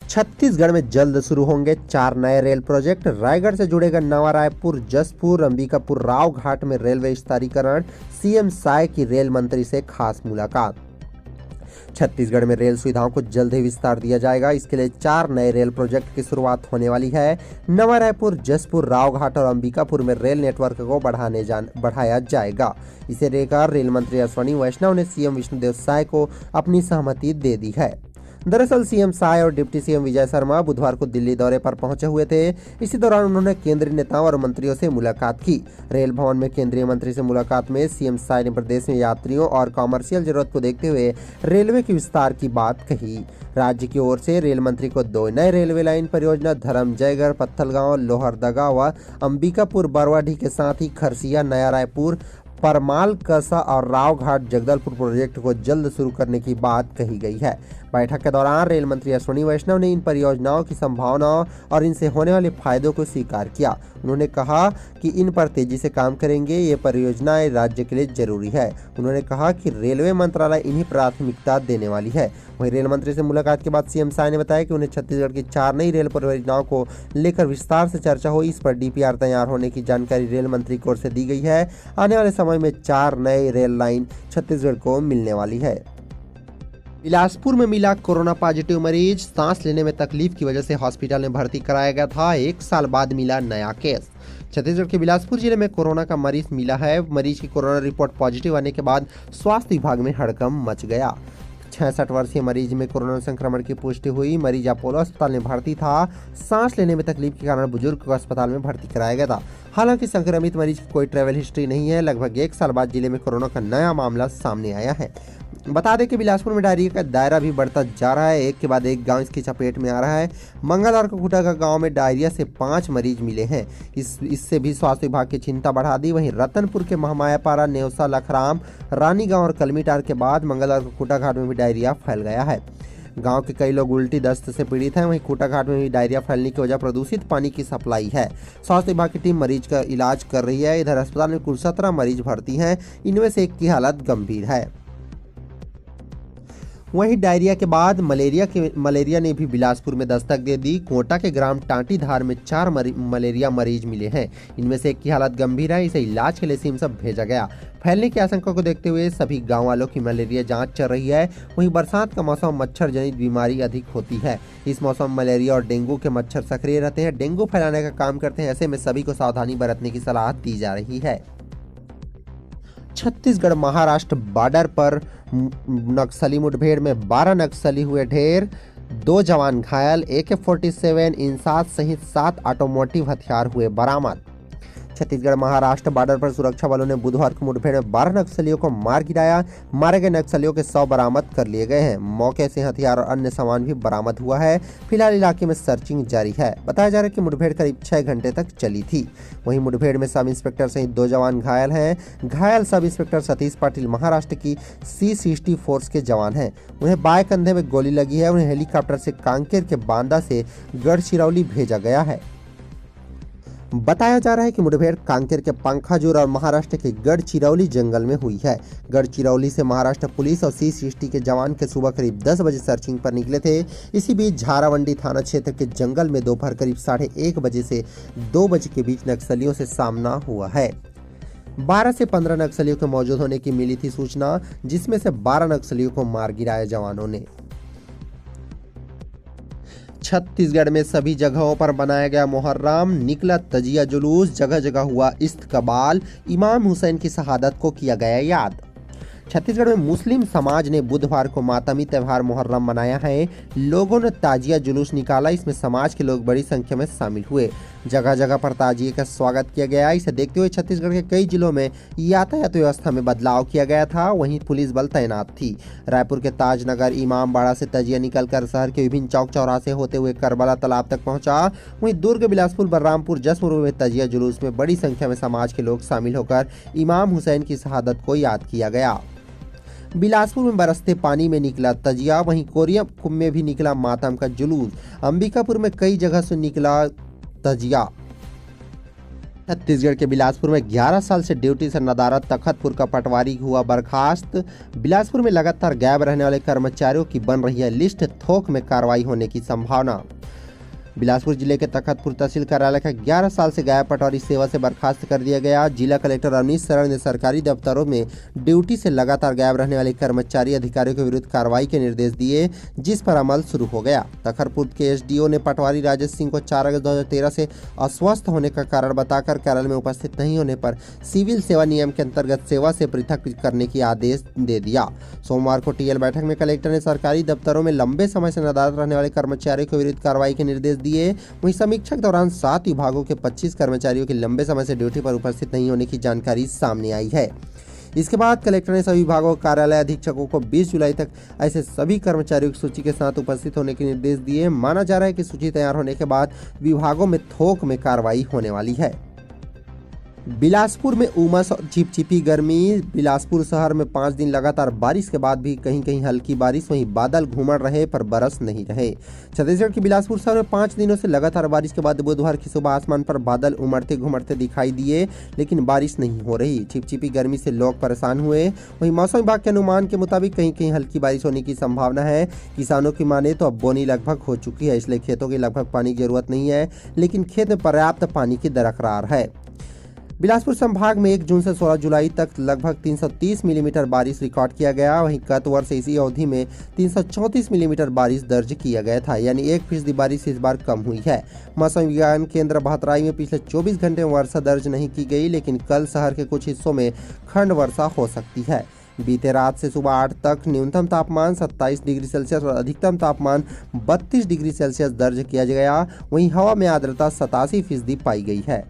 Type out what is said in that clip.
छत्तीसगढ़ में जल्द शुरू होंगे 4 नए रेल प्रोजेक्ट। रायगढ़ से जुड़ेगा नवा रायपुर, जसपुर, अंबिकापुर, रावघाट में रेलवे विस्तारीकरण। सीएम साय की रेल मंत्री से खास मुलाकात। छत्तीसगढ़ में रेल सुविधाओं को जल्द ही विस्तार दिया जाएगा। इसके लिए 4 नए रेल प्रोजेक्ट की शुरुआत होने वाली है। नवा रायपुर, जसपुर, रावघाट और अंबिकापुर में रेल नेटवर्क को बढ़ाया जाएगा। इसे लेकर रेल मंत्री अश्विनी वैष्णव ने सीएम विष्णुदेव साय को अपनी सहमति दे दी है। दरअसल सीएम साय और डिप्टी सीएम विजय शर्मा बुधवार को दिल्ली दौरे पर पहुंचे हुए थे। इसी दौरान उन्होंने केंद्रीय नेताओं और मंत्रियों से मुलाकात की। रेल भवन में केंद्रीय मंत्री से मुलाकात में सीएम साय ने प्रदेश में यात्रियों और कॉमर्शियल जरूरत को देखते हुए रेलवे के विस्तार की बात कही। राज्य की ओर से रेल मंत्री को 2 नए रेलवे लाइन परियोजना धरमजयगढ़, पत्थलगांव, लोहरदगा व अंबिकापुर बरवाडीह के साथ ही खरसिया, नया रायपुर, परमाल, कसा और रावघाट जगदलपुर प्रोजेक्ट को जल्द शुरू करने की बात कही गई है। बैठक के दौरान रेल मंत्री अश्विनी वैष्णव ने इन परियोजनाओं की संभावनाओं और इनसे होने वाले फायदों को स्वीकार किया। उन्होंने कहा कि इन पर तेजी से काम करेंगे। ये परियोजनाएं राज्य के लिए जरूरी है। उन्होंने कहा कि रेलवे मंत्रालय इन्हीं प्राथमिकता देने वाली है। वहीं रेल मंत्री से मुलाकात के बाद सीएम साय ने बताया कि उन्हें छत्तीसगढ़ की 4 नई रेल परियोजनाओं को लेकर विस्तार से चर्चा हुई। इस पर डीपीआर तैयार होने की जानकारी रेल मंत्री की ओर से दी गई है। आने वाले समय में 4 नए रेल लाइन छत्तीसगढ़ को मिलने वाली है। बिलासपुर में मिला कोरोना पॉजिटिव मरीज। सांस लेने में तकलीफ की वजह से हॉस्पिटल में भर्ती कराया गया था। 1 साल बाद मिला नया केस। छत्तीसगढ़ के बिलासपुर जिले में कोरोना का मरीज मिला है। मरीज की कोरोना रिपोर्ट पॉजिटिव आने के बाद स्वास्थ्य विभाग में हड़कंप मच गया। 66 वर्षीय मरीज में कोरोना संक्रमण की पुष्टि हुई। मरीज अपोलो अस्पताल में भर्ती था। सांस लेने में तकलीफ के कारण बुजुर्ग को अस्पताल में भर्ती कराया गया था। हालांकि संक्रमित मरीज की कोई ट्रैवल हिस्ट्री नहीं है। लगभग 1 साल बाद जिले में कोरोना का नया मामला सामने आया है। बता दें कि बिलासपुर में डायरिया का दायरा भी बढ़ता जा रहा है। एक के बाद एक गांव इसकी चपेट में आ रहा है। मंगलवार को खुटागा गांव में डायरिया से 5 मरीज मिले हैं। इससे भी स्वास्थ्य विभाग की चिंता बढ़ा दी। वहीं रतनपुर के महमायापारा, नेवसा, लखराम, रानीगांव और कलमीटार के बाद मंगलवार को खूटाघाट में भी डायरिया फैल गया है। गांव के कई लोग उल्टी दस्त से पीड़ित हैं। वहीं खूटाघाट में भी डायरिया फैलने की वजह प्रदूषित पानी की सप्लाई है। स्वास्थ्य विभाग की टीम मरीज का इलाज कर रही है। इधर अस्पताल में कुल 17 मरीज भर्ती हैं। इनमें से 1 की हालत गंभीर है। वहीं डायरिया के बाद मलेरिया ने भी बिलासपुर में दस्तक दे दी। कोटा के ग्राम टाटीधार में 4 मलेरिया मरीज मिले हैं। इनमें से 1 की हालत गंभीर है। इसे इलाज के लिए सिमसब भेजा गया। फैलने की आशंका को देखते हुए सभी गांव वालों की मलेरिया जांच चल रही है। वहीं बरसात का मौसम मच्छर जनित बीमारी अधिक होती है। इस मौसम में मलेरिया और डेंगू के मच्छर सक्रिय रहते हैं। डेंगू फैलाने का काम करते हैं। ऐसे में सभी को सावधानी बरतने की सलाह दी जा रही है। छत्तीसगढ़ महाराष्ट्र बॉर्डर पर नक्सली मुठभेड़ में 12 नक्सली हुए ढेर, 2 जवान घायल, AK-47 इंसास सहित 7 ऑटोमोटिव हथियार हुए बरामद। छत्तीसगढ़ महाराष्ट्र बॉर्डर पर सुरक्षा बलों ने बुधवार को मुठभेड़ में 12 नक्सलियों को मार गिराया। मारे गए नक्सलियों के 100 बरामद कर लिए गए हैं। मौके से हथियार और अन्य सामान भी बरामद हुआ है। फिलहाल इलाके में सर्चिंग जारी है। बताया जा रहा है कि मुठभेड़ करीब 6 घंटे तक चली थी। वहीं मुठभेड़ में सब इंस्पेक्टर सहित 2 जवान घायल हैं। घायल सब इंस्पेक्टर सतीश पाटिल महाराष्ट्र की C60 फोर्स के जवान हैं। उन्हें बाएं कंधे में गोली लगी है। उन्हें हेलीकॉप्टर से कांकेर के बांदा से गढ़चिरौली भेजा गया है। बताया जा रहा है कि मुठभेड़ कांकेर के पंखाजूर और महाराष्ट्र के गढ़चिरौली जंगल में हुई है। गढ़चिरौली से महाराष्ट्र पुलिस और C60 के जवान के सुबह करीब 10 बजे सर्चिंग पर निकले थे। इसी बीच झारावंडी थाना क्षेत्र के जंगल में दोपहर करीब 1:30 बजे से 2 बजे के बीच नक्सलियों से सामना हुआ है। 12 से 15 नक्सलियों के मौजूद होने की मिली थी सूचना, जिसमें से 12 नक्सलियों को मार गिराया जवानों ने। छत्तीसगढ़ में सभी जगहों पर बनाया गया मुहर्रम, निकला तजिया जुलूस, जगह जगह हुआ इस्तकबाल, इमाम हुसैन की शहादत को किया गया याद। छत्तीसगढ़ में मुस्लिम समाज ने बुधवार को मातमी त्यौहार मुहर्रम मनाया है। लोगों ने ताजिया जुलूस निकाला। इसमें समाज के लोग बड़ी संख्या में शामिल हुए। जगह जगह पर ताजिए का स्वागत किया गया। इसे देखते हुए छत्तीसगढ़ के कई जिलों में यातायात व्यवस्था में बदलाव किया गया था। वहीं पुलिस बल तैनात थी। रायपुर के ताजनगर इमामबाड़ा से तजिया निकलकर शहर के विभिन्न चौक चौराहे होते हुए करबला तालाब तक पहुंचा। वहीं दुर्ग, बिलासपुर, बलरामपुर, जसपुर में तजिया जुलूस में बड़ी संख्या में समाज के लोग शामिल होकर इमाम हुसैन की शहादत को याद किया गया। बिलासपुर में बरसते पानी में निकला तजिया। वहीं कोरिया में भी निकला मातम का जुलूस। अंबिकापुर में कई जगह से निकला तजिया। छत्तीसगढ़ के बिलासपुर में 11 साल से ड्यूटी से नदारद तखतपुर का पटवारी हुआ बर्खास्त। बिलासपुर में लगातार गायब रहने वाले कर्मचारियों की बन रही है लिस्ट, थोक में कार्रवाई होने की संभावना। बिलासपुर जिले के तखतपुर तहसील कार्यालय का 11 साल से गायब पटवारी सेवा से बर्खास्त कर दिया गया। जिला कलेक्टर अवनीश शरण ने सरकारी दफ्तरों में ड्यूटी से लगातार गायब रहने वाले कर्मचारी अधिकारियों के विरुद्ध कार्रवाई के निर्देश दिए, जिस पर अमल शुरू हो गया। तखतपुर के एसडीओ ने पटवारी राजेश सिंह को 4 अगस्त 2013 से अस्वस्थ होने का कारण बताकर कार्यालय में उपस्थित नहीं होने पर सिविल सेवा नियम के अंतर्गत सेवा से पृथक करने की आदेश दे दिया। सोमवार को टीएल बैठक में कलेक्टर ने सरकारी दफ्तरों में लंबे समय से नदारद रहने वाले कर्मचारियों के विरुद्ध कार्रवाई के निर्देश दिए। वहीं समीक्षा के दौरान 7 विभागों के 25 कर्मचारियों की लंबे समय से ड्यूटी पर उपस्थित नहीं होने की जानकारी सामने आई है। इसके बाद कलेक्टर ने सभी विभागों कार्यालय अधीक्षकों को 20 जुलाई तक ऐसे सभी कर्मचारियों की सूची के साथ उपस्थित होने के निर्देश दिए। माना जा रहा है कि सूची तैयार होने के बाद विभागों में थोक में कार्रवाई होने वाली है। बिलासपुर में उमस और चिपचिपी गर्मी। बिलासपुर शहर में 5 दिन लगातार बारिश के बाद भी कहीं कहीं हल्की बारिश, वहीं बादल घूमड़ रहे पर बरस नहीं रहे। छत्तीसगढ़ के बिलासपुर शहर में 5 दिनों से लगातार बारिश के बाद बुधवार की सुबह आसमान पर बादल उमड़ते घुमड़ते दिखाई दिए, लेकिन बारिश नहीं हो रही। चिपचिपी गर्मी से लोग परेशान हुए। वहीं मौसम विभाग के अनुमान के मुताबिक कहीं कहीं हल्की बारिश होने की संभावना है। किसानों की माने तो अब बोनी लगभग हो चुकी है, इसलिए खेतों की लगभग पानी की जरूरत नहीं है, लेकिन खेत में पर्याप्त पानी की दरकरार है। बिलासपुर संभाग में 1 जून से 16 जुलाई तक लगभग 330 मिलीमीटर बारिश रिकॉर्ड किया गया। वहीं गत वर्ष इसी अवधि में 334 मिलीमीटर बारिश दर्ज किया गया था, यानी 1% बारिश इस बार कम हुई है। मौसम विज्ञान केंद्र भतराई में पिछले 24 घंटे में वर्षा दर्ज नहीं की गई, लेकिन कल शहर के कुछ हिस्सों में खंड वर्षा हो सकती है। बीते रात से सुबह 8 तक न्यूनतम तापमान 27 डिग्री सेल्सियस और अधिकतम तापमान 32 डिग्री सेल्सियस दर्ज किया गया। वहीं हवा में आर्द्रता 87% पाई गई है।